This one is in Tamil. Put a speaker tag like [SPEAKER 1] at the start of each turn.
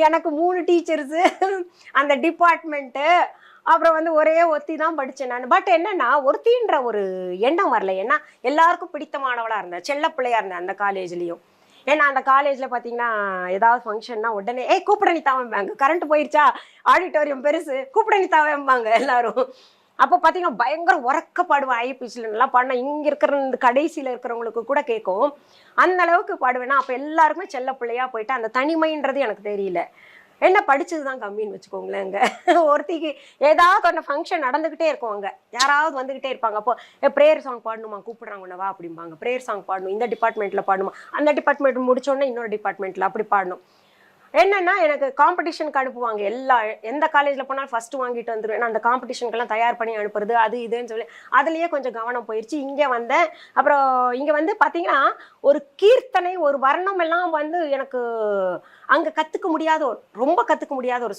[SPEAKER 1] எனக்கு 3 டீச்சர்ஸு, அந்த டிபார்ட்மெண்ட்டு, அப்புறம் வந்து ஒரே ஒருத்தி தான் படித்தேன் நான். பட் என்னன்னா ஒருத்தின்ற ஒரு எண்ணம் வரல. ஏன்னா எல்லாருக்கும் பிடித்தமானவளாக இருந்தேன், செல்ல பிள்ளையாக இருந்தேன் அந்த காலேஜ்லேயும். ஏன்னா அந்த காலேஜில் பார்த்தீங்கன்னா ஏதாவது ஃபங்க்ஷன்னா உடனே கூப்பிட நீ தாவம்பாங்க, கரண்ட் போயிடுச்சா, ஆடிட்டோரியம் பெருசு, கூப்பிட நீ தாவம்பாங்க எல்லாரும். அப்போ பார்த்தீங்கன்னா பயங்கர உறக்க பாடுவேன், ஹை பிச்சில் நல்லா பாடினா இங்கே இருக்கிற இந்த கடைசியில் இருக்கிறவங்களுக்கு கூட கேட்கும், அந்த அளவுக்கு பாடுவேன்னா. அப்போ எல்லாருக்குமே செல்ல பிள்ளையாக போயிட்டு அந்த தனிமைன்றது எனக்கு தெரியல. என்ன படிச்சது தான் கம்மின்னு வச்சுக்கோங்களேன். அங்கே ஒருத்திக்கு ஏதாவது ஒன்று ஃபங்க்ஷன் நடந்துக்கிட்டே இருக்கும், அங்கே யாராவது வந்துக்கிட்டே இருப்பாங்க. அப்போ ப்ரேயர் சாங் பாடணுமா, கூப்பிட்றாங்க உன்னவா அப்படிம்பாங்க. ப்ரேயர் சாங் பாடணும், இந்த டிபார்ட்மெண்ட்டில் பாடணுமா, அந்த டிபார்ட்மெண்ட் முடிச்சோடனே இன்னொரு டிபார்ட்மெண்ட்டில் அப்படி பாடணும். என்னன்னா எனக்கு காம்படிஷனுக்கு அனுப்புவாங்க. எந்த காலேஜில் போனாலும் ஃபஸ்ட்டு வாங்கிட்டு வந்துடுவேன். ஏன்னா அந்த காம்படிஷனுக்கெல்லாம் தயார் பண்ணி அனுப்புறது அது இதுன்னு சொல்லி அதுலேயே கொஞ்சம் கவனம் போயிடுச்சு. இங்கே வந்தேன். அப்புறம் இங்கே வந்து பார்த்தீங்கன்னா ஒரு கீர்த்தனை, ஒரு வர்ணம் எல்லாம் வந்து எனக்கு அங்கே கற்றுக்க முடியாத ரொம்ப கற்றுக்க முடியாத ஒரு